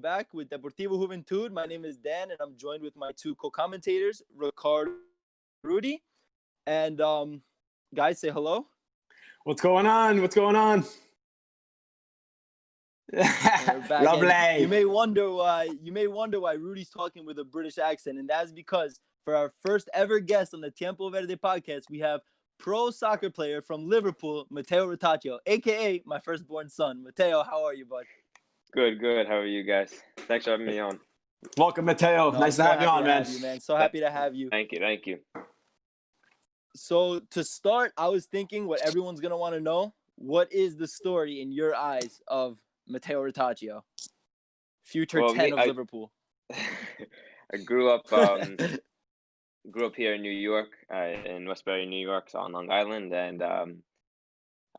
back with Deportivo Juventud. My name is Dan, and I'm joined with my two co-commentators, Ricardo and Rudy. And guys, say hello. What's going on? What's going on? Lovely. You may wonder why Rudy's talking with a British accent, and that's because for our first ever guest on the Tiempo Verde podcast, we have pro soccer player from Liverpool, Matteo Ritaccio, aka my firstborn son. Matteo, how are you, bud? Good. How are you guys? Thanks for having me on. Welcome, Matteo. Nice to have you on, man. So happy to have you. Thank you. So to start, I was thinking what everyone's gonna want to know: what is the story in your eyes of Matteo Ritaccio, future 10 of Liverpool? I grew up here in New York, in Westbury, New York, so on Long Island, and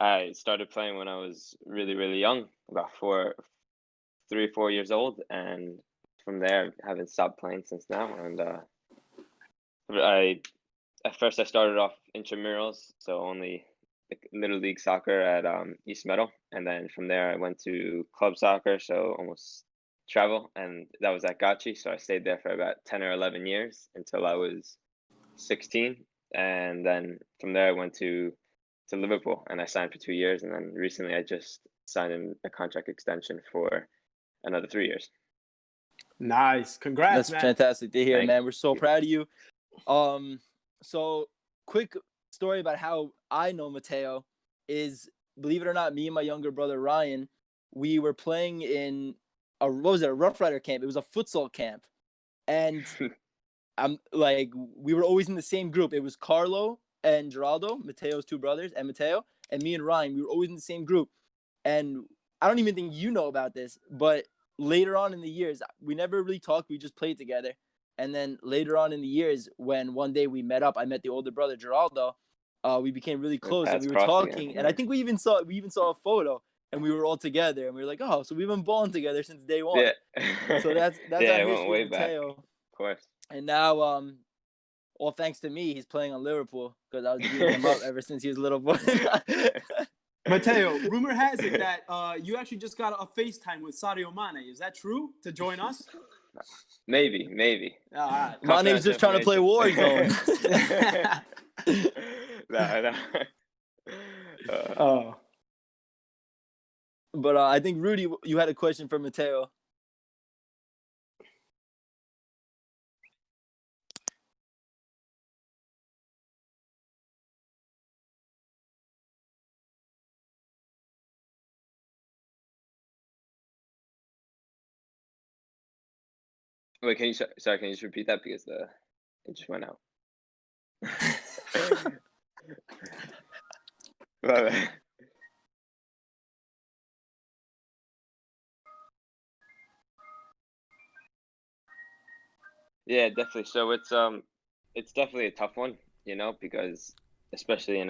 I started playing when I was really, really young, about 3 or 4 years old, and from there I haven't stopped playing since now. And at first I started off intramurals, so only little league soccer at East Meadow, and then from there I went to club soccer, so almost travel, and that was at Gacci. So I stayed there for about 10 or 11 years until I was 16, and then from there I went to Liverpool, and I signed for 2 years, and then recently I just signed a contract extension for another 3 years. Nice. Congrats, That's man. fantastic to hear, Thank man. We're so you. proud of you. So quick story about how I know Matteo is, believe it or not, me and my younger brother Ryan, we were playing in a Rough Rider camp. It was a futsal camp, and we were always in the same group. It was Carlo and Geraldo, Matteo's two brothers, and Matteo, and me and Ryan. We were always in the same group, and I don't even think you know about this, but later on in the years, we never really talked. We just played together. And then later on in the years, when one day we met up, I met the older brother Geraldo. We became really close, and we were talking. And I think we even saw a photo, and we were all together, and we were like, "Oh, so we've been balling together since day one." Yeah. So that's yeah, our it went history way with back. Matteo. Of course. And now, all thanks to me, he's playing on Liverpool because I was beating him up ever since he was a little boy. Matteo, rumor has it that you actually just got a FaceTime with Sadio Mane. Is that true? To join us? Maybe. All right. Mane's just trying to play Warzone. No. Oh. But I think, Rudy, you had a question for Matteo. Wait, can you just repeat that because it just went out. Yeah, definitely. So it's definitely a tough one, because especially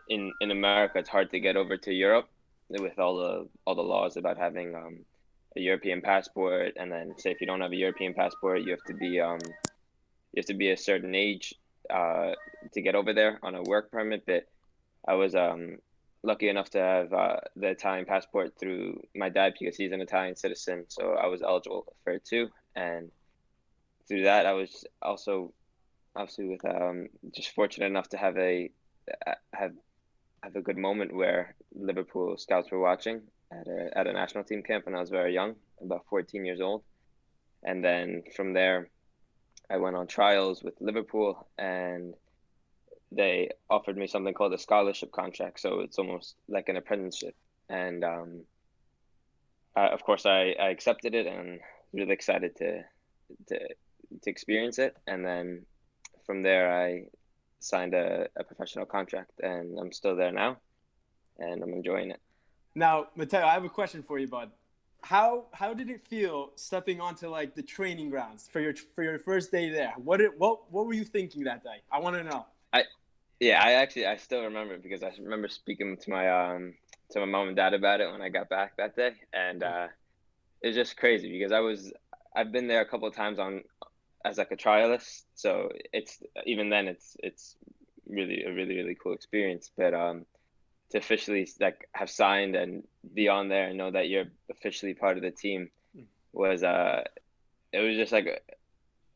in America, it's hard to get over to Europe with all the laws about having a European passport, and then say if you don't have a European passport, you have to be a certain age to get over there on a work permit. But I was lucky enough to have the Italian passport through my dad because he's an Italian citizen, so I was eligible for it too. And through that, I was also obviously with just fortunate enough to have a good moment where Liverpool scouts were watching at a national team camp when I was very young, about 14 years old. And then from there, I went on trials with Liverpool, and they offered me something called a scholarship contract. So it's almost like an apprenticeship. And of course, I accepted it and really excited to experience it. And then from there, I signed a professional contract, and I'm still there now, and I'm enjoying it. Now, Matteo, I have a question for you, bud. How did it feel stepping onto like the training grounds for your first day there? What were you thinking that day? I want to know. I still remember it because I remember speaking to my mom and dad about it when I got back that day, and it was just crazy because I've been there a couple of times as like a trialist, so it's really a really, really cool experience. But to officially like have signed and be on there and know that you're officially part of the team, was it was just like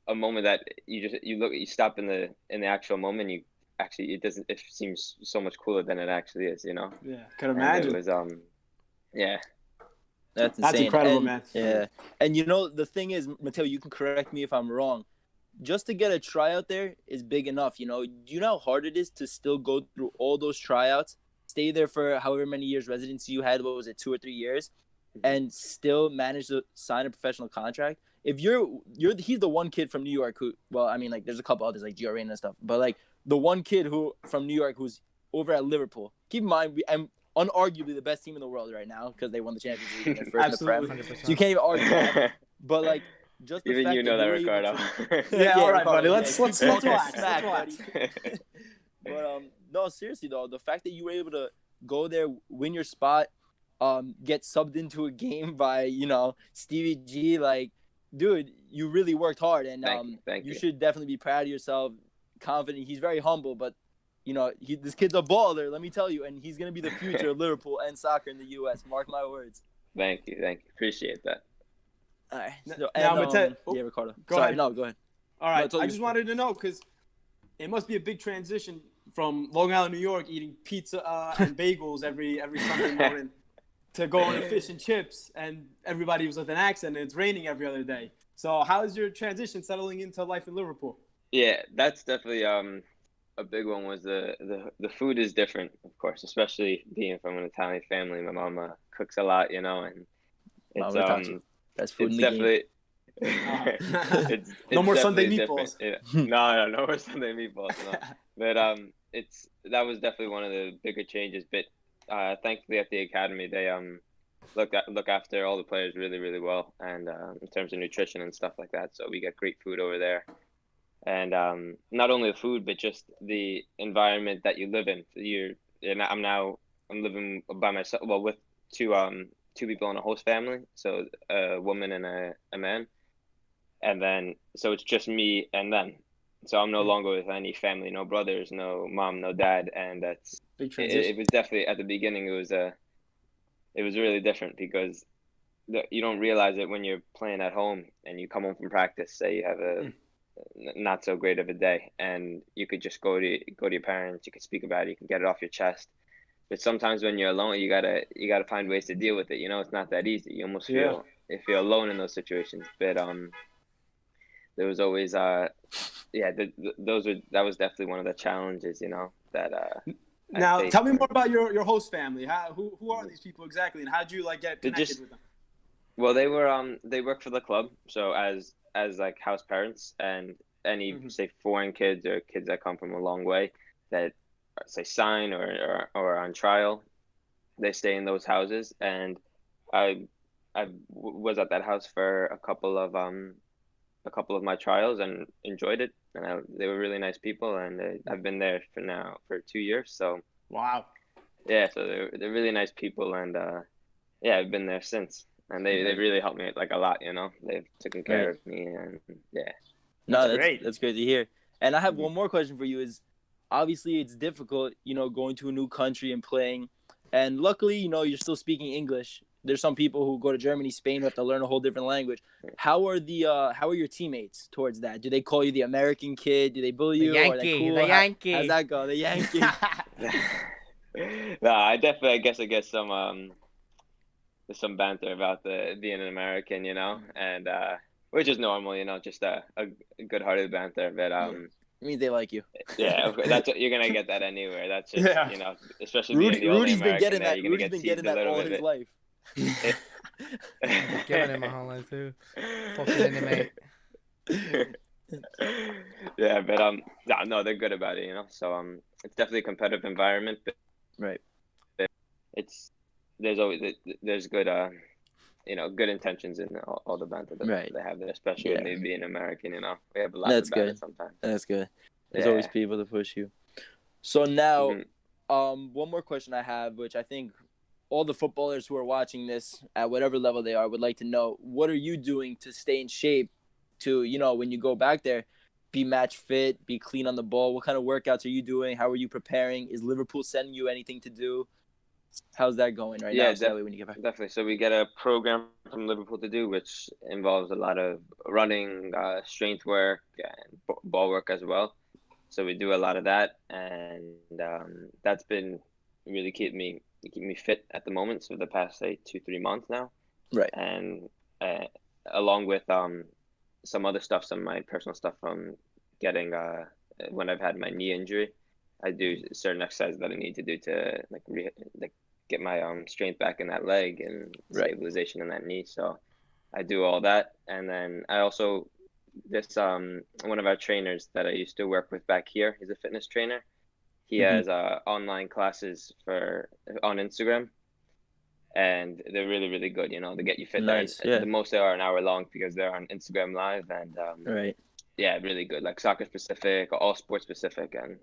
a moment that you stop in the actual moment. You actually it seems so much cooler than it actually is, you know. Yeah, can And it imagine. was yeah. That's That's insane. incredible, And, man. Yeah. And the thing is, Matteo, you can correct me if I'm wrong. Just to get a tryout there is big enough. Do you know how hard it is to still go through all those tryouts, stay there for however many years residency you had? What was it, 2 or 3 years, and still manage to sign a professional contract? If he's the one kid from New York who, well, I mean, like there's a couple others like Gio Reyna and stuff, but like the one kid who from New York who's over at Liverpool. Keep in mind, I'm unarguably the best team in the world right now because they won the Champions League and they're first in the Prem. 100%. So you can't even argue that. But like, just the Even fact you know that that, you were able Ricardo. to, Yeah, all right, Ricardo, buddy. Let's talk relax. smack, Let's buddy. relax. But no, seriously though, the fact that you were able to go there, win your spot, get subbed into a game by Stevie G, like, dude, you really worked hard, and Thank you you. should definitely be proud of yourself, confident. He's very humble, but this kid's a baller, let me tell you, and he's gonna be the future of Liverpool and soccer in the U.S. Mark my words. Thank you. Appreciate Appreciate that. that. All right. So, Now, Matteo, yeah, Ricardo. go Sorry, ahead. no, go ahead. All right, it's all I you. just wanted to know because it must be a big transition from Long Island, New York, eating pizza and bagels every Sunday morning to going to fish and chips, and everybody was with an accent, and it's raining every other day. So how is your transition settling into life in Liverpool? Yeah, that's definitely a big one. Was the food is different, of course, especially being from an Italian family. My mama cooks a lot, and it's Matteo Ritaccio. That's food it's in the definitely No it's more Sunday definitely meatballs. different. Yeah. No more Sunday meatballs. No. But that was definitely one of the bigger changes. But thankfully at the academy they look after all the players really really well, and in terms of nutrition and stuff like that. So we get great food over there, and not only the food but just the environment that you live in. I'm living by myself. Well, with two people in a host family, so a woman and a man, and then so it's just me and them. So I'm no longer with any family, no brothers, no mom, no dad, and Big it, transition. it was definitely at the beginning. It was really different because you don't realize it when you're playing at home and you come home from practice. Say you have a not so great of a day, and you could just go to your parents. You could speak about it. You can get it off your chest. But sometimes when you're alone, you gotta find ways to deal with it. It's not that easy. You almost feel if you're alone in those situations. But there was always that was definitely one of the challenges. That Now, tell me more about your host family. Who are these people exactly, and how did you get connected with them? Well, they work for the club, so as like house parents, and any say foreign kids or kids that come from a long way that say sign or on trial, they stay in those houses, and I was at that house for a couple of my trials and enjoyed it, and they were really nice people, and I've been there for 2 years. So wow, yeah, so they're really nice people, and yeah, I've been there since, and they really helped me like a lot. They've taken care of me, and yeah. No, that's great. That's great to hear. And I have one more question for you. Is obviously it's difficult, going to a new country and playing, and luckily, you're still speaking English. There's some people who go to Germany, Spain, who have to learn a whole different language. How are your teammates towards that? Do they call you the American kid? Do they bully you? Yankee, are they cool? the Yankee. How's that go? The Yankee. No, I guess some banter about being an American, and which is normal, just a good-hearted banter. But It means they like you. yeah, that's what, you're gonna get that anywhere. That's just especially being the only Rudy's been American getting there, that. you're gonna Rudy's get been teased getting a that little all bit. his life. Giving it my whole life too. Fucking intimate. Yeah, but no, they're good about it, So it's definitely a competitive environment, but Right. there's good good intentions in all the banter that they have there, especially with me being American. We have a lot That's about good. it sometimes. That's good. There's always people to push you. So now, one more question I have, which I think all the footballers who are watching this at whatever level they are would like to know: what are you doing to stay in shape to, when you go back there, be match fit, be clean on the ball? What kind of workouts are you doing? How are you preparing? Is Liverpool sending you anything to do? How's that going right Yeah, now, Sally, when you get back? definitely. So we get a program from Liverpool to do, which involves a lot of running, strength work, and ball work as well. So we do a lot of that, and that's been really keep me fit at the moment. So the past say 2-3 months now, Right. and along with some other stuff, some of my personal stuff from getting when I've had my knee injury, I do certain exercises that I need to do to like get my strength back in that leg and Right. stabilization in that knee. So I do all that, and then I also this one of our trainers that I used to work with back here. He's a fitness trainer. He has online classes on Instagram, and they're really really good. You know, they get you fit. Nice, They're- yeah. The most they are an hour long because they're on Instagram Live, and Right. yeah, really good. Like soccer specific, all sports specific, and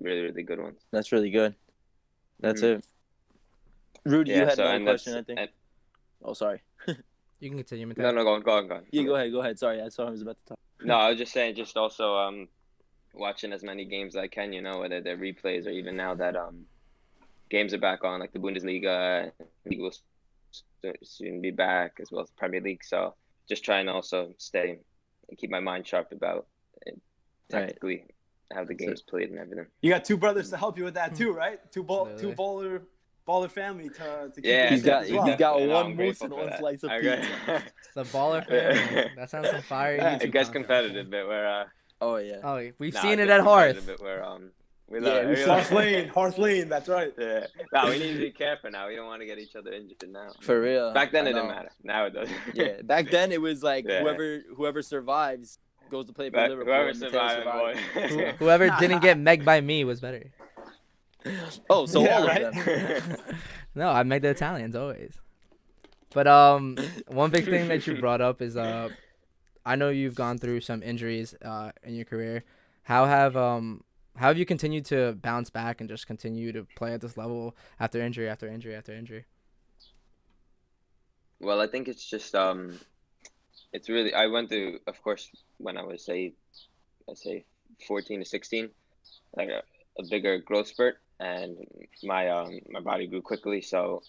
really really good ones. That's really good. That's Mhm. it. Rudy, you Yeah. had So another and question, I that's think. Oh, sorry. You can continue, Matteo. no, go on. Yeah, go ahead. Sorry, I saw I was about to talk. No, I was just saying, just also watching as many games as I can, you know, whether they're replays or even now that games are back on, like the Bundesliga, League will soon be back as well as Premier League. So just trying to also stay and keep my mind sharp about tactically how the game's played and everything. You got two brothers to help you with that too, right? Two Literally. baller family to keep Yeah, you He's fit got as well. he's got I know, one I'm moose grateful and for one that. slice of I pizza. got- The baller family. That sounds some fire Yeah, YouTube It gets content. competitive a bit where Oh yeah. Oh, we've nah, seen it it gets at Hearth. competitive a bit where we Yeah, love we it. should- Hearth Lane, that's right. Yeah. No, we need to be careful now. We don't want to get each other injured now. For real. Back then I it didn't know. matter. Now it does. Yeah, back then it was like Yeah. whoever survives goes to play for But Liverpool. whoever and Matteo survived, boy. Whoever didn't get megged by me was better. Oh, so Yeah, all right? of them. No, I meg the Italians always. But one big thing that you brought up is I know you've gone through some injuries in your career. How have you continued to bounce back and just continue to play at this level after injury after injury after injury? Well, I think it's just it's really I went through, of course, when I was let's say 14 to 16, like a bigger growth spurt, and my body grew quickly, so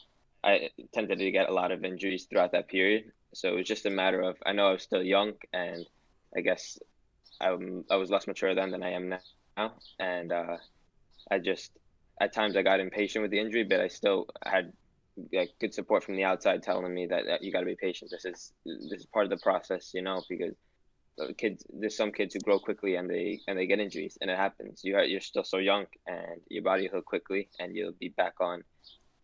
I tended to get a lot of injuries throughout that period. So it was just a matter of I know I was still young, and I guess I was less mature then than I am now, and I just at times I got impatient with the injury, but I still had good support from the outside telling me that you got to be patient. This is part of the process, you know, because there's some kids who grow quickly and they get injuries, and it happens. You're still so young, and your body will heal quickly, and you'll be back on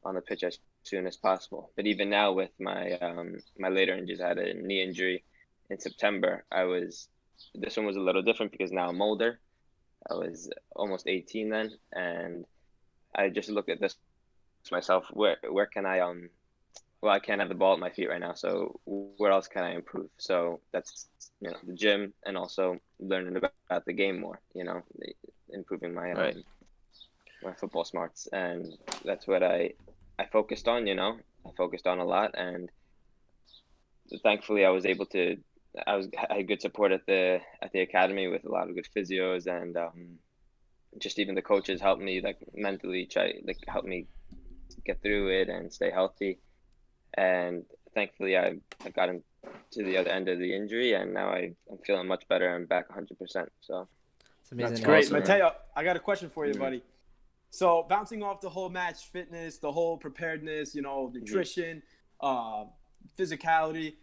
the pitch as soon as possible. But even now with my my later injuries, I had a knee injury in September. This one was a little different because now I'm older. I was almost 18 then, and I just looked at this myself. Where can I well, I can't have the ball at my feet right now, so where else can I improve? So that's the gym, and also learning about the game more, improving my my football smarts, and that's what I focused on. I focused on a lot, and thankfully I had good support at the academy with a lot of good physios, and just even the coaches helped me mentally help me get through it and stay healthy. And thankfully I got him to the other end of the injury, and now I'm feeling much better. I'm back 100%. So It's amazing. That's great. Awesome, man. Matteo, I got a question for you, buddy. So bouncing off the whole match fitness, the whole preparedness, nutrition, physicality,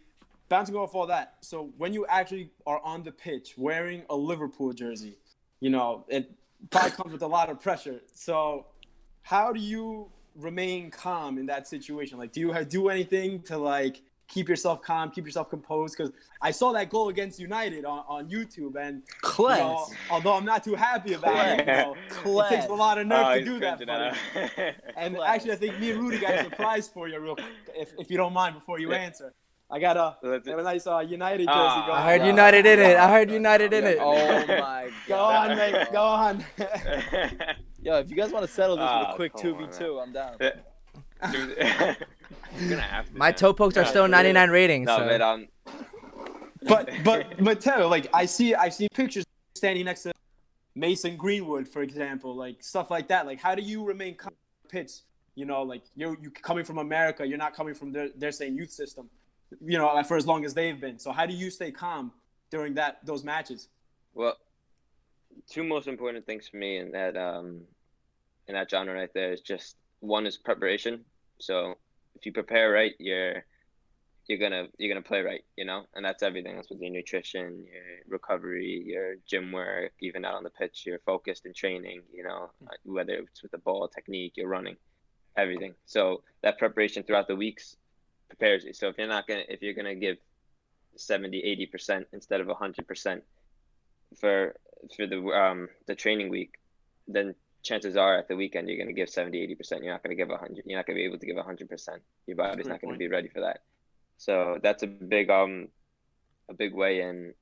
bouncing off all that. So when you actually are on the pitch wearing a Liverpool jersey, it probably comes with a lot of pressure. So how do you remain calm in that situation? Like, do you do anything to keep yourself calm, keep yourself composed? Because I saw that goal against United on YouTube, and Class. although I'm not too happy about it, it takes a lot of nerve to do that. Buddy. And Class. actually, I think me and Rudy got a surprise for you, real quick, if you don't mind, before you answer. I got a nice United jersey going. I heard United in it. I heard United in it. Oh my god. Go on, mate. Go on. Yo, if you guys want to settle this with a quick come on, 2v2, I'm down. Dude, you're gonna have to. My man. toe pokes are still 99 ratings. No, So. But Matteo, I see pictures standing next to Mason Greenwood, for example, stuff like that. How do you remain calm on the pitch? You know, like you coming from America, you're not coming from their same youth system, you know, for as long as they've been. So how do you stay calm during those matches? Well, two most important things for me in that genre right there is just one is preparation. So if you prepare right, you're gonna play right, you know, and that's everything. That's with your nutrition, your recovery, your gym work, even out on the pitch, you're focused in training, you know, whether it's with the ball technique, you're running, everything. So that preparation throughout the weeks prepares you. So if you're gonna give 70-80% instead of 100% for the training week, then chances are at the weekend you're going to give 70-80%. You're not going to give 100. You're not going to be able to give 100%. Your body's not going to be ready for that. So that's a big way in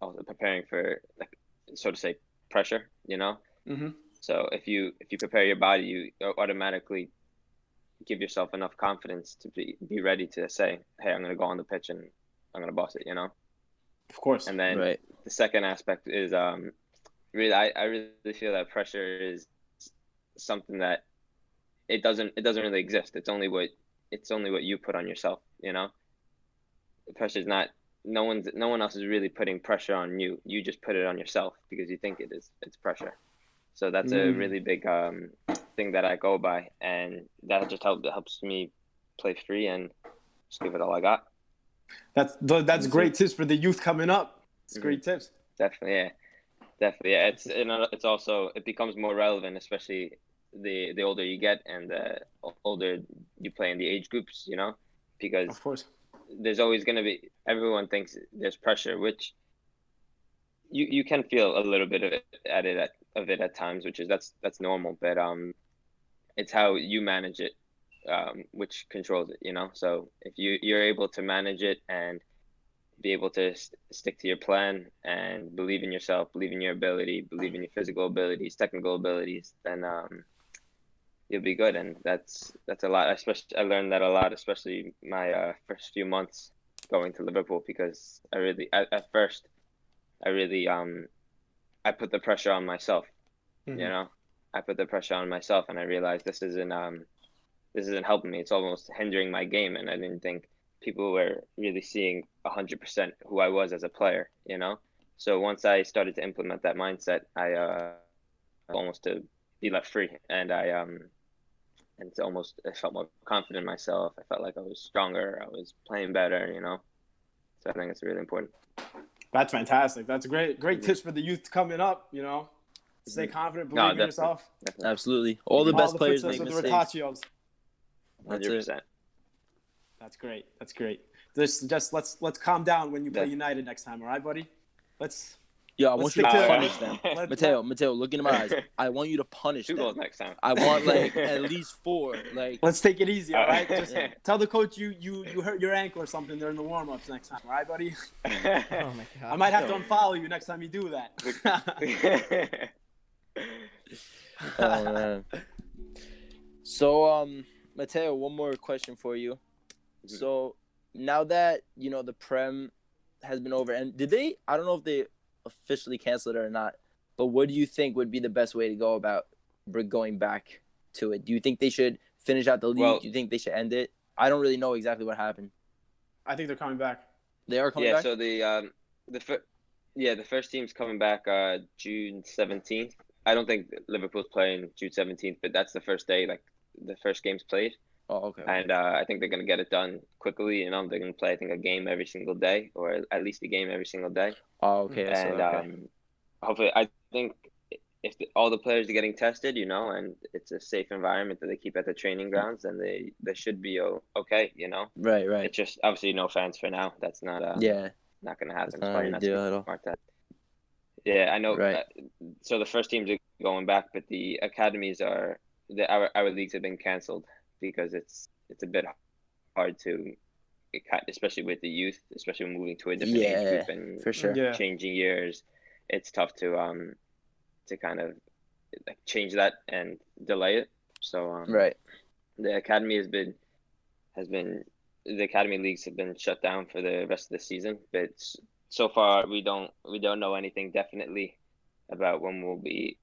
also preparing for, like, so to say, pressure, you know. Mm-hmm. So if you prepare your body, you automatically give yourself enough confidence to be ready to say, hey, I'm going to go on the pitch and I'm going to boss it, you know. Of course. And then Right. the second aspect is really I really feel that pressure is something that it doesn't really exist. It's only what you put on yourself, you know. The pressure is not, no one else is really putting pressure on you. You just put it on yourself because you think it's pressure. So that's a really big thing that I go by, and that just helps me play free and just give it all I got. That's great tips for the youth coming up. It's great tips. Definitely, yeah. It's also, it becomes more relevant, especially the older you get and the older you play in the age groups, you know, because of course there's always going to be, everyone thinks there's pressure, which you can feel a little bit of it at times, which is that's normal, but it's how you manage it, which controls it, you know. So if you're able to manage it and be able to stick to your plan and believe in yourself, believe in your ability, believe in your physical abilities, technical abilities, then you'll be good. And that's a lot. Especially, I learned that a lot, especially my first few months going to Liverpool, because at first I put the pressure on myself. You know, I put the pressure on myself, and I realized this isn't helping me. It's almost hindering my game, and I didn't think people were really seeing 100% who I was as a player, you know? So once I started to implement that mindset, I almost to be left free, and I felt more confident in myself. I felt like I was stronger. I was playing better, you know? So I think it's really important. That's fantastic. That's great tips for the youth coming up, you know? Stay confident, believe in yourself. Definitely. Absolutely. All the best players make mistakes. mistakes. 100%. That's great. Just let's calm down when you play United next time, all right, buddy? I want you to punish them. Matteo, look into my eyes. I want you to punish them. 2 goals next time. I want at least 4. Let's take it easy, all right? Just tell the coach you hurt your ankle or something during the warm-ups next time, all right, buddy? Oh my God. I might have to unfollow you next time you do that. Oh man. So Matteo, one more question for you. So now that the Prem has been over, and I don't know if they officially canceled it or not, but what do you think would be the best way to go about going back to it? Do you think they should finish out the league? Well, do you think they should end it? I don't really know exactly what happened. I think they're coming back. They are coming back? So the first team's coming back June 17th. I don't think Liverpool's playing June 17th, but that's the first day, like the first game's played. Oh, okay. And I think they're going to get it done quickly. You know, they're going to play, I think, a game every single day, or at least a game every single day. Oh, okay. And hopefully, I think if all the players are getting tested, you know, and it's a safe environment that they keep at the training grounds, then they should be okay, you know. Right. It's just obviously no fans for now. That's not not going to happen. That's not ideal at all. Yeah, I know. Right. So the first teams are going back, but the academies our leagues have been canceled because it's a bit hard to, especially with the youth, especially when moving to a different age group and for sure. Changing years. It's tough to kind of like change that and delay it. So right. The academy the academy leagues have been shut down for the rest of the season, but so far we don't know anything definitely about when we'll be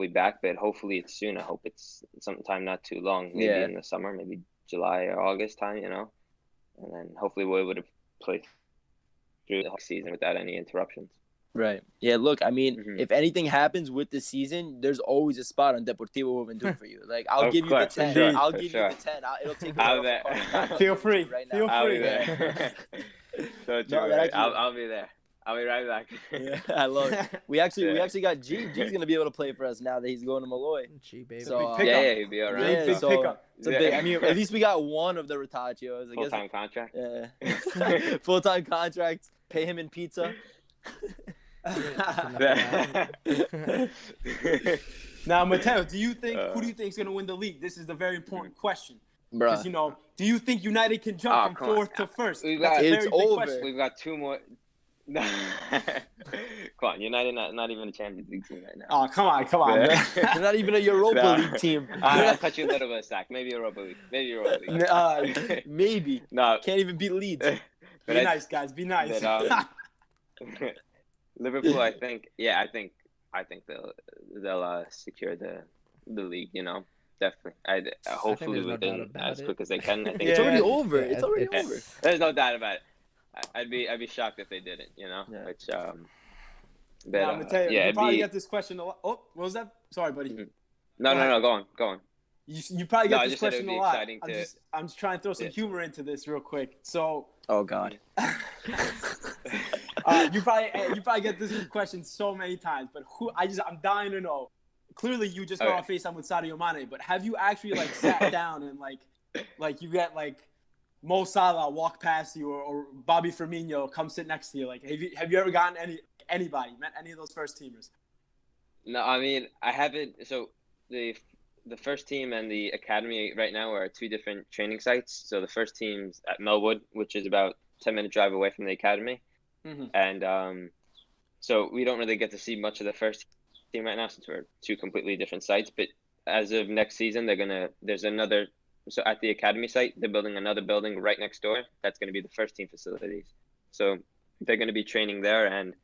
back, but hopefully it's soon. I hope it's sometime not too long, maybe Yeah. in the summer, maybe July or August time, and then hopefully we'll be able to play through the whole season without any interruptions. Right. Yeah, look, I mean, Mhm. if anything happens with the season, there's always a spot on Deportivo Juventud for you. Like, I'll Of give you the course, for 10. sure, I'll for give sure. you the 10. It'll take I'll away bet. off the card. Feel free. Right now. Feel I'll free. be there. Don't you No, that worry. actually- I'll be there. I'll be right back. Yeah, I love it. We actually got G. Yeah. G's gonna be able to play for us now that he's going to Malloy. Gee, baby. So, Big pickup. Yeah, he'll be all right. Yeah, Big so pickup. it's a big. I mean, at least we got one of the Ritaccios. I guess. Full-time contract. Yeah. Full-time contract. Pay him in pizza. Now, Matteo, who do you think is going to win the league? This is the very important question. Because, Bruh. do you think United can jump from come on. fourth to first? We've That's got- a It's very big over. question. We've got two more. Come on, United not even a Champions League team right now. Oh, come on, Yeah. They're not even a Europa Nah. League team. I'll cut you a little bit of slack. Maybe Europa League. Maybe. No, Can't even beat Leeds. but Be nice, guys. Be nice. but, Liverpool, I think they'll secure the league. Definitely. Hopefully there's no doubt within about as it. quick as they can. I think Yeah. It's already over. Yeah, It's already it's- over. there's no doubt about it. I'd be shocked if they didn't. Yeah. Which Now, but Matteo, yeah, you it'd probably be get this question a lot. Oh, what was that? Sorry, buddy. Mhm. no. Go on. You probably No, get I this just said question it'd a be lot. exciting to- I'm just trying to throw some Yeah. humor into this real quick. So, Oh God. you probably get this question so many times, but I'm dying to know. Clearly, you just got Okay. on FaceTime with Sadio Mane, but have you actually sat down and like you get Mo Salah walk past you or Bobby Firmino come sit next to you? Like, have you ever gotten anybody met any of those first teamers? No, I mean I haven't. So the first team and the academy right now are two different training sites. So the first team's at Melwood, which is about 10-minute drive away from the academy, Mhm. and so we don't really get to see much of the first team right now since we're two completely different sites. But as of next season, there's another. So at the academy site, they're building another building right next door. That's going to be the first team facilities. So they're going to be training there, and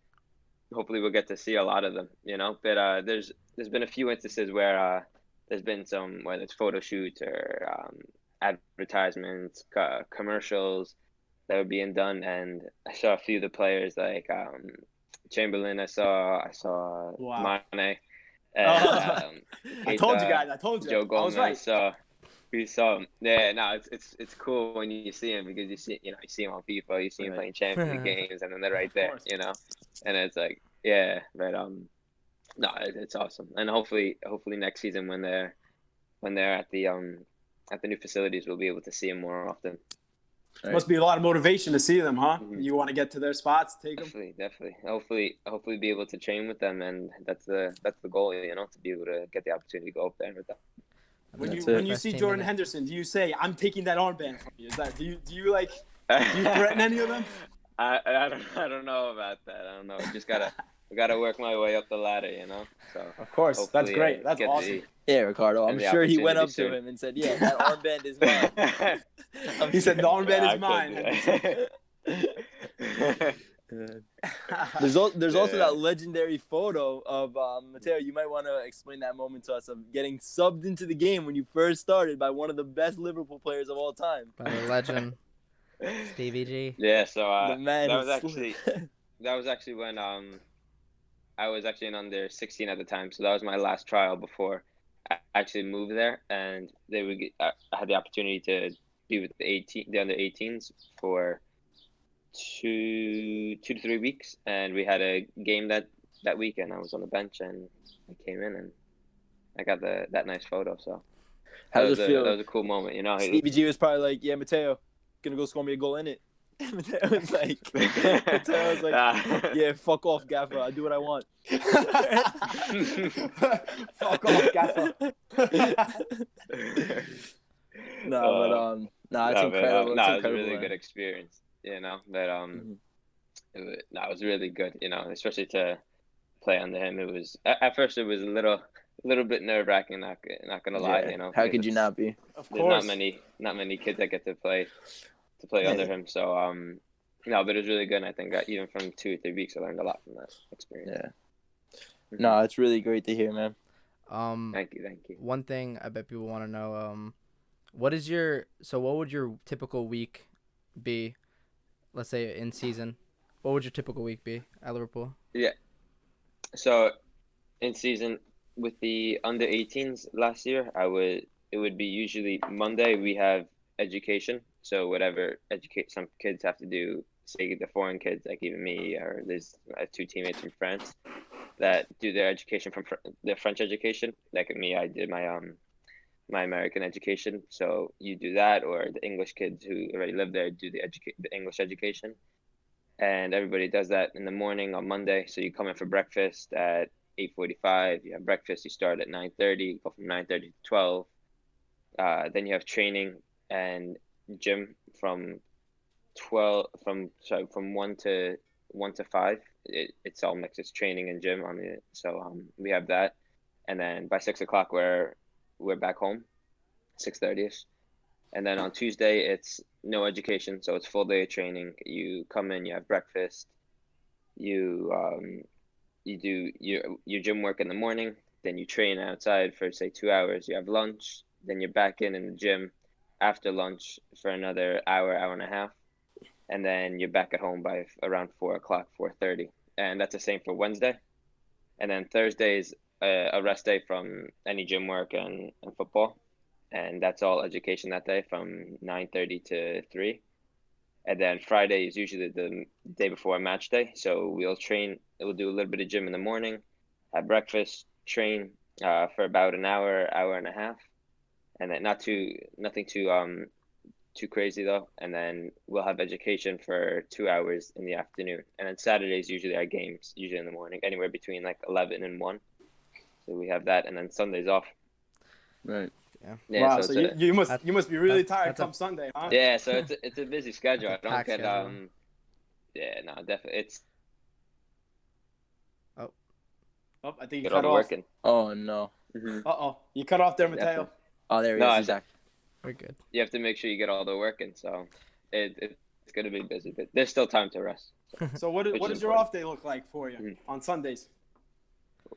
hopefully we'll get to see a lot of them. But there's been a few instances where there's been some, whether it's photo shoots or advertisements, commercials that were being done, and I saw a few of the players like Chamberlain. I saw Wow. Mane, and I told you Keita, guys. I told you. Joe I was Gomez. right. We saw him. Yeah, no, it's cool when you see him because you see him on FIFA, you see him Right. playing Champions League games, and then they're right Of there, course. and it's like, yeah, but no, it's awesome, and hopefully next season when they're at the new facilities, we'll be able to see him more often. Right. Must be a lot of motivation to see them, huh? Mhm. You want to get to their spots, take them. Definitely. Hopefully be able to train with them, and that's the goal, to be able to get the opportunity to go up there with them. When That's you it. when you Best see team Jordan in it. Henderson, do you say, "I'm taking that armband from you"? Is that do you threaten any of them? I don't know about that. I don't know. We gotta work my way up the ladder, So Of course, that's hopefully, great. That's get awesome. Yeah, Ricardo. I'm And the sure he went up opportunity to soon. him and said, "Yeah, that armband is mine." He said, "The armband I is mine." There's also Yeah. that legendary photo of Matteo. You might want to explain that moment to us of getting subbed into the game when you first started by one of the best Liverpool players of all time. By the legend, Stevie G. Yeah, so The man that was who actually when I was actually in under 16 at the time, so that was my last trial before I actually moved there, and I had the opportunity to be with the under 18s for 2 to 3 weeks, and we had a game that weekend. I was on the bench and I came in and I got that nice photo. So How that does it feel? was a cool moment, Stevie G was probably like, "Yeah, Matteo, gonna go score me a goal in it." Matteo was like, "Yeah, fuck off, Gaffer. I do what I want." Fuck off, Gaffer. No, it's incredible. It was a incredible, really man. good experience, But Mhm. it was really good, especially to play under him. It was at first it was a little bit nerve wracking. Not gonna lie, Yeah. How because could you not be? Of there's course. not many kids that get to play Yeah. under him. So no, but it was really good. And I think even from 2 or 3 weeks, I learned a lot from that experience. Yeah. Mhm. No, it's really great to hear, man. Thank you. One thing I bet people want to know, what would your typical week be? Let's say in season. What would your typical week be at Liverpool? Yeah. So in season with the under 18s last year, it would be usually Monday we have education. So whatever educate some kids have to do, say the foreign kids like even me, or there's two teammates from France that do their education from their French education. Like me, I did my American education. So you do that, or the English kids who already live there do the English education, and everybody does that in the morning on Monday. So you come in for breakfast at 8:45. You have breakfast. You start at 9:30. Go from 9:30 to 12. Then you have training and gym from 1 to 5. It's all mixed. It's training and gym on it. So we have that, and then by 6 o'clock we're back home, 6:30ish. And then on Tuesday it's no education, so it's full day of training. You come in, you have breakfast, you do your gym work in the morning, then you train outside for say 2 hours. You have lunch, then you're back in the gym after lunch for another hour and a half, and then you're back at home by around 4 o'clock, 4:30. And that's the same for Wednesday. And then Thursday is a rest day from any gym work and football, and that's all education that day from 9:30 to 3. And then Friday is usually the day before a match day, so we'll do a little bit of gym in the morning, have breakfast, train for about an hour and a half, and then nothing too crazy though. And then we'll have education for 2 hours in the afternoon, and then Saturdays usually our games, usually in the morning, anywhere between like 11 and 1. So we have that, and then Sundays off. Right. Yeah. Wow. So So you must be really tired come Sunday, huh? yeah. So it's a busy schedule. I That's a don't packed get schedule. Yeah, no, definitely it's Oh, I think you get all cut the off. working. Oh no. Uh-oh. You cut off there, Matteo. Definitely. Oh, there he No, is. I- He's back. We're good. You have to make sure you get all the working. So it's gonna be busy, but there's still time to rest. So what Which does is your important. off day look like for you Mhm. on Sundays?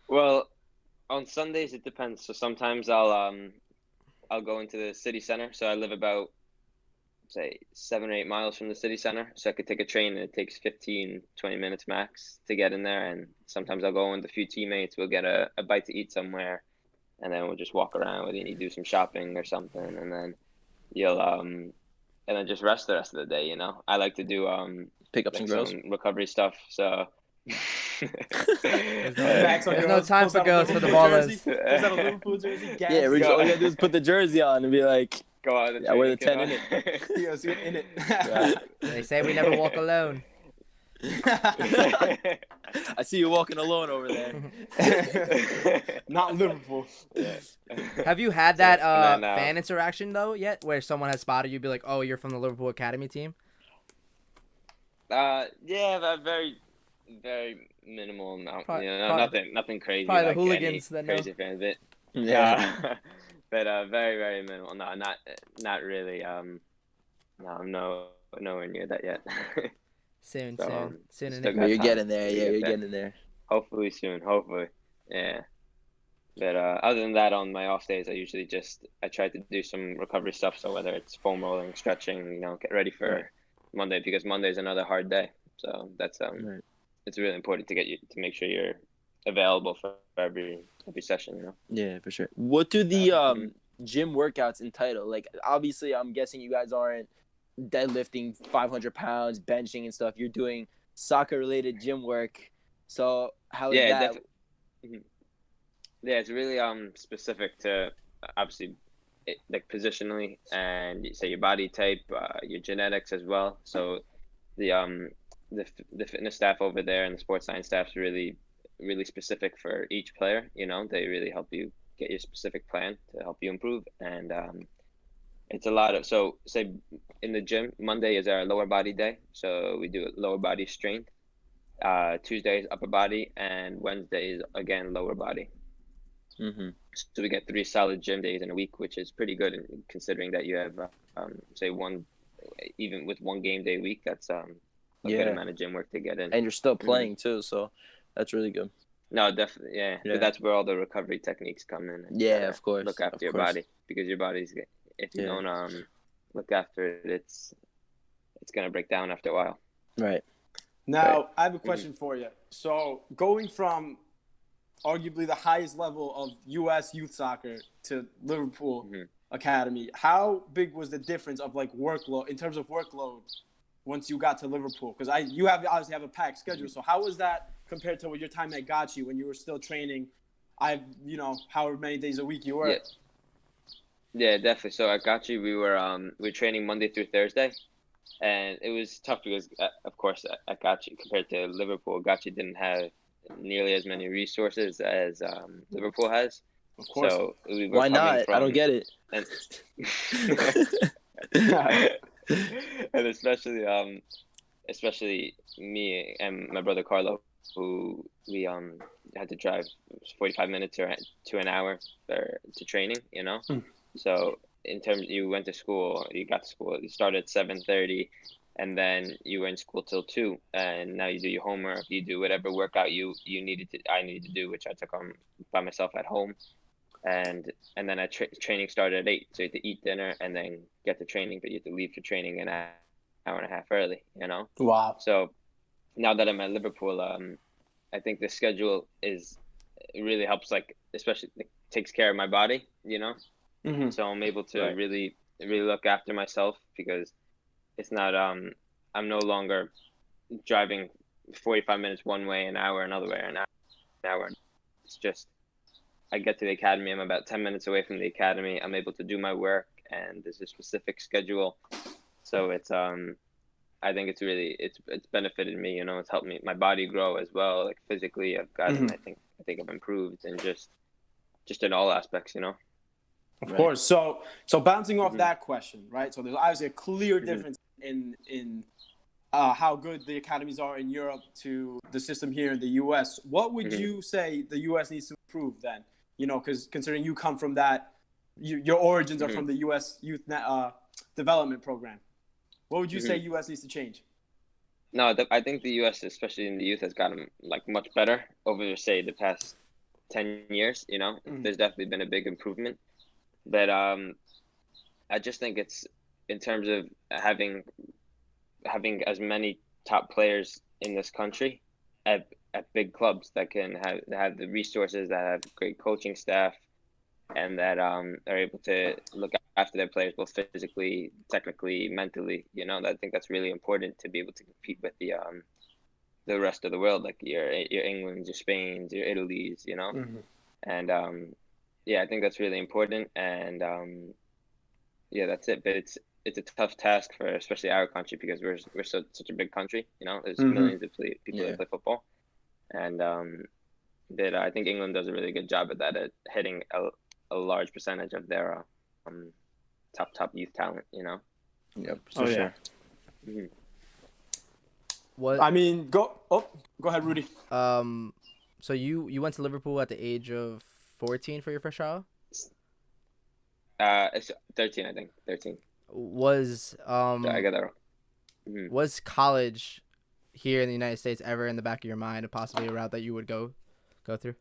Well, on Sundays it depends. So sometimes I'll go into the city center. So I live about say 7 or 8 miles from the city center. So I could take a train and it takes 15, 20 minutes max to get in there. And sometimes I'll go with a few teammates. We'll get a bite to eat somewhere, and then we'll just walk around with you. You do some shopping or something, and then you'll and then just rest the rest of the day. You know, I like to do Pick up some girls. recovery stuff. So There's Max on there's your no house, time pulls for out a girls for the Liverpool jersey, ballers. pulls out a Liverpool jersey. Gas. Yeah, we're just Go. all you gotta do is put the jersey on and be like, go out of the yeah, we're the training 10 in it. He goes in it. Yeah. They say we never walk alone. I see you walking alone over there. Not Liverpool. Have you had that No. fan interaction though yet, where someone has spotted you, be like, "Oh, you're from the Liverpool Academy team"? Yeah, but very, very minimal amount. Probably- You know, probably- nothing crazy. probably the like hooligans any that know. crazy fans, but Yeah. but very, very minimal. No, not really. No, I'm nowhere near that yet. Soon, So, soon. still in got Yeah, you're time getting there. to Yeah, get you're there. getting there. Hopefully soon. Hopefully, yeah. But other than that, on my off days, I try to do some recovery stuff. So whether it's foam rolling, stretching, you know, get ready for Right. Monday, because Monday is another hard day. So that's Right. it's really important to make sure you're available for every session. You know. Yeah, for sure. What do the gym workouts entitle? Like, obviously, I'm guessing you guys aren't deadlifting 500 pounds, benching and stuff. You're doing soccer-related gym work. So how is Yeah, that? Yeah, it's really specific to obviously like positionally and say your body type, your genetics as well. So the fitness staff over there and the sports science staff's really specific for each player. You know, they really help you get your specific plan to help you improve. And it's a lot of, so say in the gym, Monday is our lower body day, so we do lower body strength. Tuesday is upper body, and Wednesday is again lower body. Mm-hmm. So we get 3 solid gym days in a week, which is pretty good considering that you have say even with one game day a week. That's a good Yeah. amount of gym work to get in. And you're still playing too, so that's really good. No, definitely, yeah. Yeah. But that's where all the recovery techniques come in. You Yeah, gotta of course. Look after Of your course. body because your body's if you Yeah. don't look after it, it's gonna break down after a while. Right. Now, I have a question for you. So, going from arguably the highest level of U.S. youth soccer to Liverpool Academy, how big was the difference of like workload in terms of workload once you got to Liverpool? Because you obviously have a packed schedule. So how was that compared to your time at Gachi when you were still training? However many days a week you were. Yeah, definitely. So at Gachi, we were training Monday through Thursday, and it was tough because, of course, at Gachi compared to Liverpool, Gachi didn't have nearly as many resources as Liverpool has. Of course. So we were Why not? I don't get it. And, and especially me and my brother Carlo, who we had to drive 45 minutes or to an hour to training, you know. So in terms, you got to school, you started at 7:30, and then you were in school till 2, and now you do your homework, you do whatever workout I needed to do, which I took on by myself at home, and then training started at 8, so you had to eat dinner and then get to training, but you had to leave for training an hour and a half early, you know. Wow. So now that I'm at Liverpool, I think the schedule it really helps, like, especially takes care of my body, you know. So I'm able to really look after myself because it's not I'm no longer driving 45 minutes one way, an hour another way, an hour. It's just I get to the academy, I'm about 10 minutes away from the academy, I'm able to do my work, and there's a specific schedule. So it's I think it's really it's benefited me, you know. It's helped me my body grow as well, like physically I've gotten I think I've improved in just in all aspects, you know. Of course. So bouncing off that question, right? So there's obviously a clear difference in how good the academies are in Europe to the system here in the U.S. What would you say the U.S. needs to improve then? You know, because considering you come from that, your origins are from the U.S. Youth Development Program. What would you say U.S. needs to change? No, I think the U.S., especially in the youth, has gotten like much better over, say, the past 10 years. You know, there's definitely been a big improvement. But I just think it's in terms of having as many top players in this country at big clubs that can have the resources, that have great coaching staff, and that are able to look after their players both physically, technically, mentally. You know, I think that's really important to be able to compete with the rest of the world, like your Englands, your Spains, your Italies. You know, and yeah, I think that's really important, and yeah, that's it. But it's a tough task for especially our country because we're such a big country. You know, there's millions of people that play football, and but I think England does a really good job at that, at hitting a large percentage of their top youth talent. You know. Yep. For sure. What? I mean, go ahead, Rudy. So you went to Liverpool at the age of 14 for your first trial? It's 13, I think. 13. Was I got that wrong. Was college here in the United States ever in the back of your mind, and possibly a route that you would go through?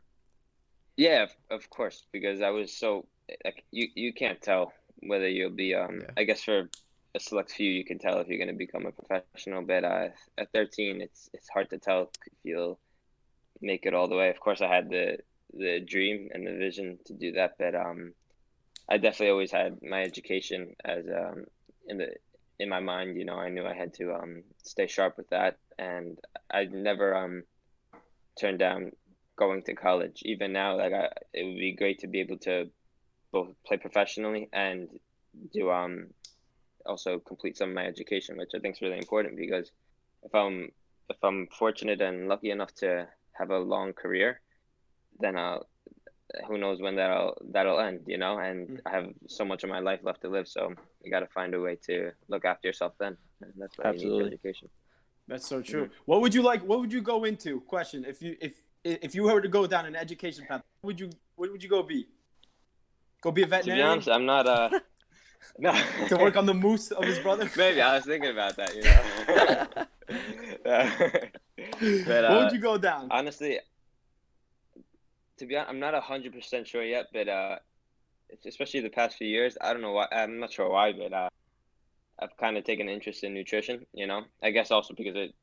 Yeah, of course, because I was so like you can't tell whether you'll be I guess for a select few you can tell if you're going to become a professional, but at 13 it's hard to tell if you'll make it all the way. Of course, I had the dream and the vision to do that, but I definitely always had my education as in my mind. You know, I knew I had to stay sharp with that, and I never turned down going to college. Even now, like it would be great to be able to both play professionally and do also complete some of my education, which I think is really important, because if I'm fortunate and lucky enough to have a long career, then who knows when that'll end, you know, and I have so much of my life left to live, so you got to find a way to look after yourself then, and that's why you need education. That's so true. What would you go into? Question: If you were to go down an education path, what would you go be? Go be a veterinarian? To be honest, I'm not no. To work on the moose of his brother? Maybe I was thinking about that, you know. But, what would you go down? Honestly, to be honest, I'm not 100% sure yet, but especially the past few years, I don't know why. I'm not sure why, but I've kind of taken an interest in nutrition. I guess also because it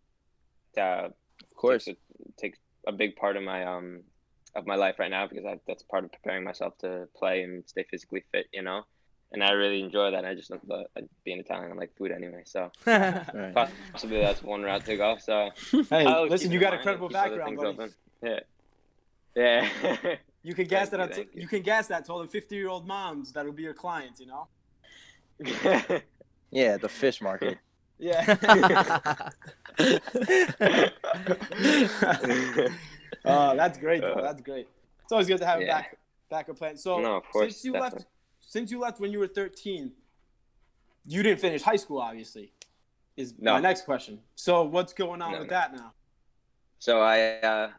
Of course. takes a big part of my life right now, because that's part of preparing myself to play and stay physically fit. And I really enjoy that. I just love being Italian. I like food anyway, so Right. possibly that's one route to go. So Hey, I'll listen, keep you in got a mind and credible keep other background, things buddy. open. Yeah. You can gas Thank that. you, thank You can gas that to all the 50-year-old moms that'll be your clients. Yeah, the fish market. Yeah. That's great, though. That's great. It's always good to have a backup plan. So No, of course, since you left when you were 13, you didn't finish high school, obviously. Is No. my next question. So what's going on No, with no. that now? So I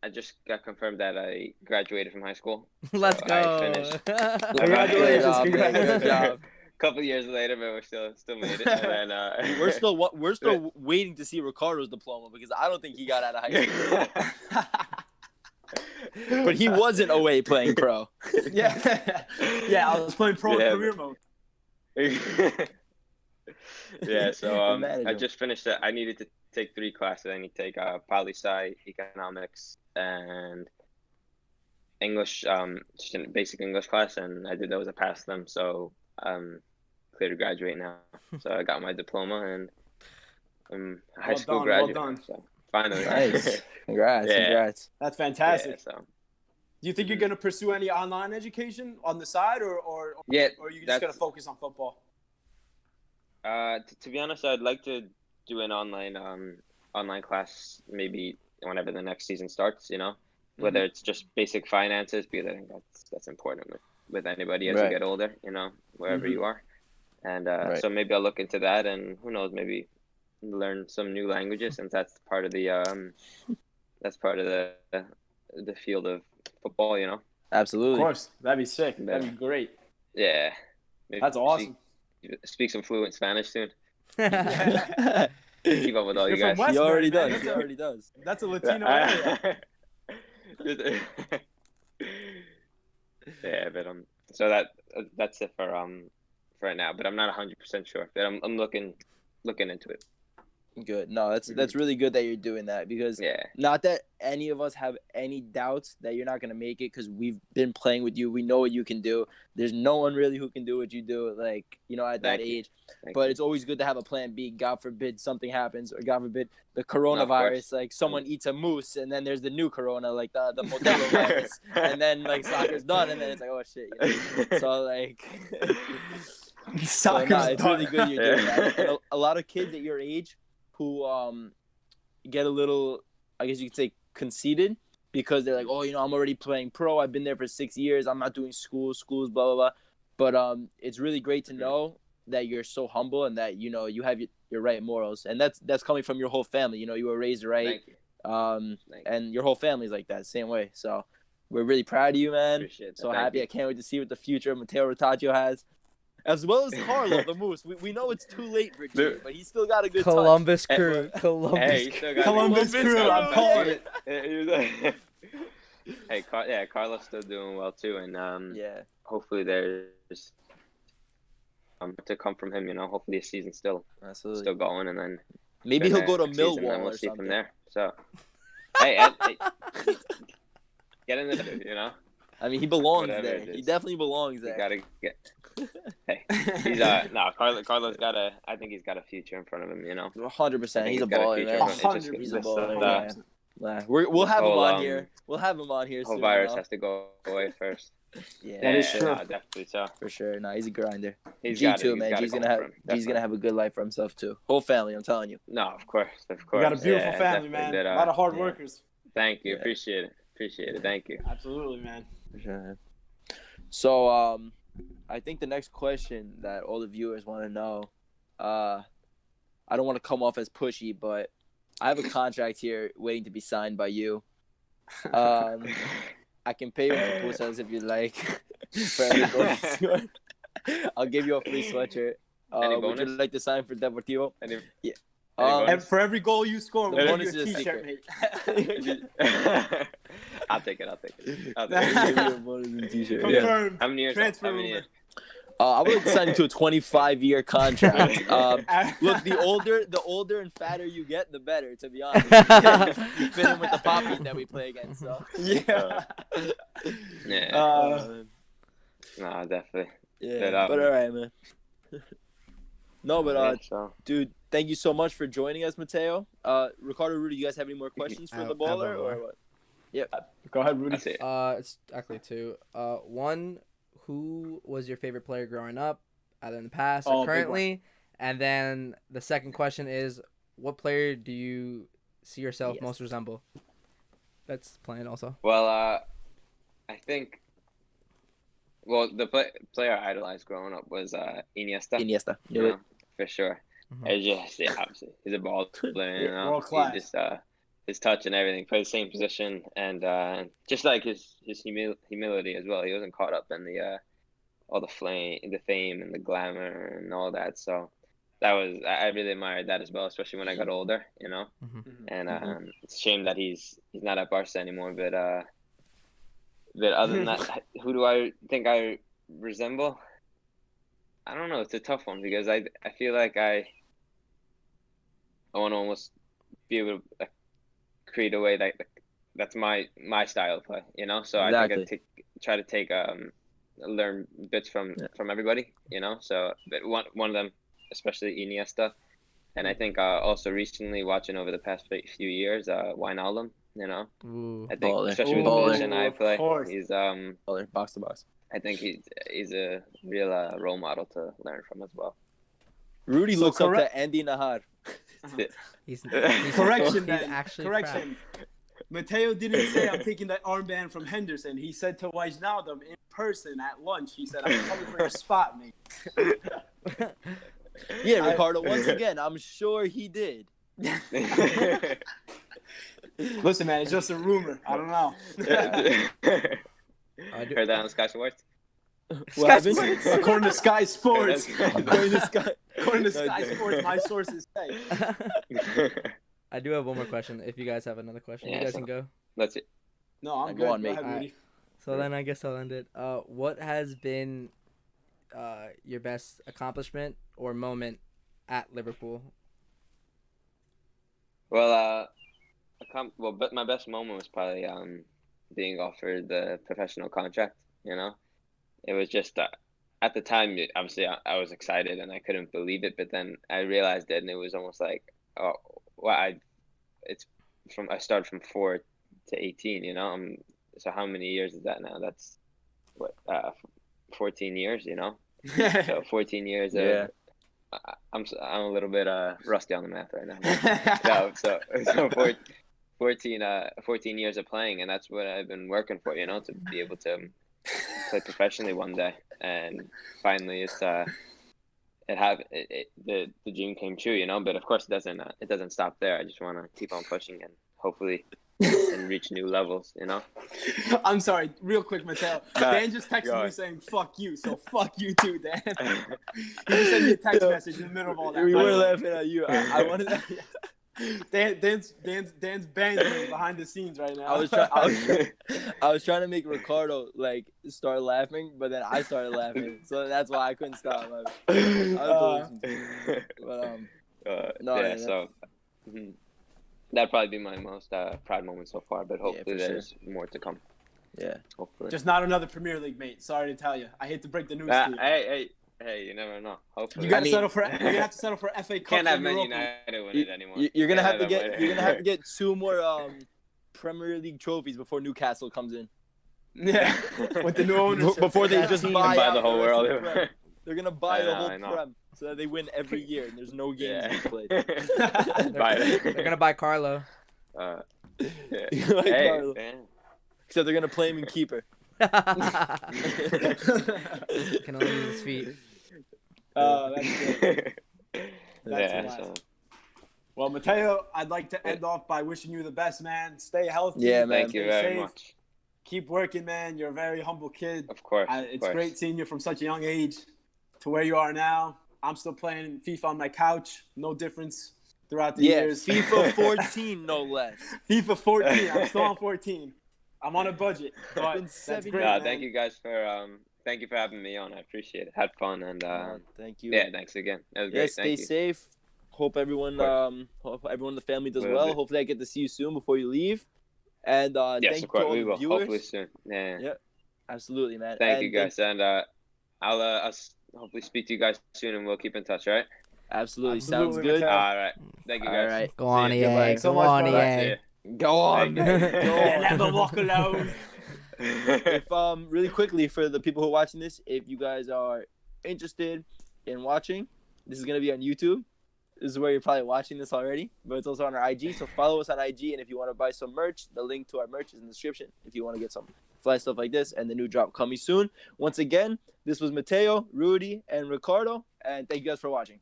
just got confirmed that I graduated from high school. Let's So go. I finished. Congratulations, Good job, man. congratulations. Good job. A couple of years later, but we still made it. And then We're still waiting to see Ricardo's diploma, because I don't think he got out of high school. But he wasn't away playing pro. Yeah. Yeah, I was playing pro in career mode. Yeah, so I Imagine. just finished it. I needed to take 3 classes. I need to take poli-sci, economics, and English, just a basic English class, and I did those. I passed them, so clear to graduate now. So I got my diploma, and I'm a high school graduate. Well done. So finally. Nice. Congrats. Yeah. Congrats. That's fantastic. Yeah, so Do you think you're going to pursue any online education on the side, or yeah, are you just going to focus on football? To be honest, I'd like to do an online class maybe whenever the next season starts. Whether it's just basic finances, because I think that's important with anybody as you get older. Wherever you are, and so maybe I'll look into that, and who knows, maybe learn some new languages, since that's part of the the field of football. Absolutely. Of course. That'd be sick. That'd be great. Yeah. Maybe That's awesome. Speak some fluent Spanish soon. Yeah. Keep up with all you You're from guys. He already Westbury, man. does. He already does. That's a Latino area. Yeah, but so that's it for right now. But I'm not 100% sure. But I'm looking into it. Good. No, that's really good that you're doing that, because not that any of us have any doubts that you're not going to make it, because we've been playing with you. We know what you can do. There's no one really who can do what you do, at that age. But it's always good to have a plan B. God forbid something happens, or God forbid the coronavirus, someone eats a moose, and then there's the new corona, the Modelo virus, and then soccer's done, and then it's oh shit. So it's really good you're doing that. And a lot of kids at your age who get a little, I guess you could say, conceited, because they're like, oh, I'm already playing pro. I've been there for 6 years. I'm not doing schools, blah, blah, blah. But it's really great to know that you're so humble, and that, you have your right morals. And that's coming from your whole family. You were raised right. Thank you. And your whole family's like that, same way. So we're really proud of you, man. Appreciate that. So happy. I can't wait to see what the future of Matteo Ritaccio has. As well as Carlo, the Moose. We know it's too late for G, but he's still got a good Columbus touch. crew. Hey, Columbus crew. I'm calling it. Hey, Carlo's still doing well too, and hopefully there's to come from him. Hopefully his season's still going, and then maybe he'll go to Millwall, and we'll see from there. So, hey, get in there, I mean, he belongs Whatever there. it is. He definitely belongs there. You gotta get. Hey, he's Carlo's got a. I think he's got a future in front of him. 100%. He's a baller, man. 100%. He's a baller. We'll have him on here. We'll have him on here soon. The whole virus has to go away first. Yeah, that is true. No, definitely so. For sure. No, he's a grinder. He's G too, man. G's gonna have a good life for himself too. Whole family, I'm telling you. No, of course. You got a beautiful family, man. A lot of hard workers. Thank you. Appreciate it. Thank you. Absolutely, man. For sure. So, I think the next question that all the viewers want to know, I don't want to come off as pushy, but I have a contract here waiting to be signed by you. I can pay you with pupusas if you like. For every goal you score. I'll give you a free sweatshirt. Would you like to sign for Deportivo? Yeah. And for every goal you score, we'll give bonus you a is a t-shirt, mate. I'll take it. T-shirt. Yeah. Confirmed. How many years? Transfer How many rumor. years? I would like to sign you to a 25-year contract. Look, the older and fatter you get, the better. To be honest, you fit in with the poppies that we play against. So Yeah. Yeah. No, definitely. yeah, but all right, man. No, but Yeah, so. dude, thank you so much for joining us, Matteo. Ricardo, Rudy, you guys have any more questions for the baller or what? Go ahead, Rudy. That's it. It's actually two. One, who was your favorite player growing up, either in the past or big currently? And then the second question is, what player do you see yourself most resemble? That's plain also. Well, I think. Well, the player I idolized growing up was Iniesta. You know, for sure. Mhm. Obviously, he's a ball player. You know, World class. He just his touch and everything, played the same position, and just like his humility as well. He wasn't caught up in the all the fame and the glamour and all that. So I really admired that as well, especially when I got older. You know, and it's a shame that he's not at Barca anymore. But other than that, who do I think I resemble? I don't know. It's a tough one because I feel like I want to almost be able to create a way that's my style of play, you know. So Exactly. I think I try to take learn bits from everybody, you know. So, but one of them, especially Iniesta, and I think also recently watching over the past few years, Wijnaldum, you know. Ooh. I think Baller. especially with the position I Of play, course. he's Baller, box to box. I think he's a real role model to learn from as well. Rudy So looks up to Andy Nahar. He's Correction, he's then. actually Correction. Mateo didn't say I'm taking that armband from Henderson. He said to Wijnaldum in person at lunch. He said, I'm coming for your spot, mate. Yeah, Ricardo. Once again, I'm sure he did. Listen, man, it's just a rumor. I don't know. Heard that on Sky Sports? What happened? According to Sky Sports. According to Sky. According to Sky Sports, my sources say. I do have one more question. If you guys have another question, you guys can go. That's it. No, I'm Go good. on, mate. Go ahead, Rudy. So then I guess I'll end it. What has been your best accomplishment or moment at Liverpool? Well, but my best moment was probably being offered the professional contract. You know, it was just at the time. Obviously, I was excited and I couldn't believe it. But then I realized it, and it was almost like, oh, well, I started from 4 to 18. You know, so how many years is that now? That's what 14 years. You know, so 14 years. Yeah. I'm a little bit rusty on the math right now. So 14 years of playing, and that's what I've been working for, you know, to be able to play professionally one day. And finally, the dream came true, you know. But of course, it doesn't stop there. I just want to keep on pushing and hopefully and reach new levels, you know. I'm sorry, real quick, Mateo. Dan just texted me saying "fuck you," so fuck you too, Dan. He just sent me a text message in the middle of all that. We were laughing at you. I wanted to... Dan's banging behind the scenes right now. I was trying to make Ricardo like start laughing, but then I started laughing, so that's why I couldn't stop laughing. So that'd probably be my most proud moment so far, but hopefully there's more to come. Yeah, hopefully. Just not another Premier League, mate. Sorry to tell you. I hate to break the news to you. Hey, you never know. Hopefully. You gotta settle for. You're gonna have to settle for FA Cup. Can't have Man United win it anymore. You're gonna have to get 2 more Premier League trophies before Newcastle comes in. Yeah, with the new owners. Before they just buy the whole world. They're gonna buy the whole Prem so that they win every year and there's no games being played. They're gonna buy Carlo. Carlo. Except they're gonna play him in keeper. Can only use his feet. Oh, that's good. That's Well, Mateo, I'd like to end off by wishing you the best, man. Stay healthy. Yeah, man. Thank you very much. Keep working, man. You're a very humble kid. Of course. It's great seeing you from such a young age to where you are now. I'm still playing FIFA on my couch. No difference throughout the years. FIFA 14, no less. FIFA 14. I'm still on 14. I'm on a budget, but been that's 7 great, years. man. Thank you guys for having me on. I appreciate it. Had fun and Thank you. yeah, thanks again. That was Yeah, great. stay Thank you. safe. Hope everyone in the family does Will well. do. Hopefully I get to see you soon before you leave. And Yes, thank of you to course all we the will. viewers. Hopefully soon. Yeah. Yeah, absolutely, man. Thank And you guys, and I'll hopefully speak to you guys soon, and we'll keep in touch. All right. Absolutely. Sounds Absolutely, good. Mateo. All right. Thank you All guys. right. Go on, See EA. ya. Goodbye. Thanks so Go much, on, brother. See EA. ya. Go on, Thank you. man. Go on. Never walk alone. If really quickly for the people who are watching this, if you guys are interested in watching, this is gonna be on YouTube. This is where you're probably watching this already, but it's also on our IG. So follow us on IG, and if you want to buy some merch, the link to our merch is in the description. If you want to get some fly stuff like this, and the new drop coming soon. Once again, this was Matteo, Rudy, and Ricardo, and thank you guys for watching.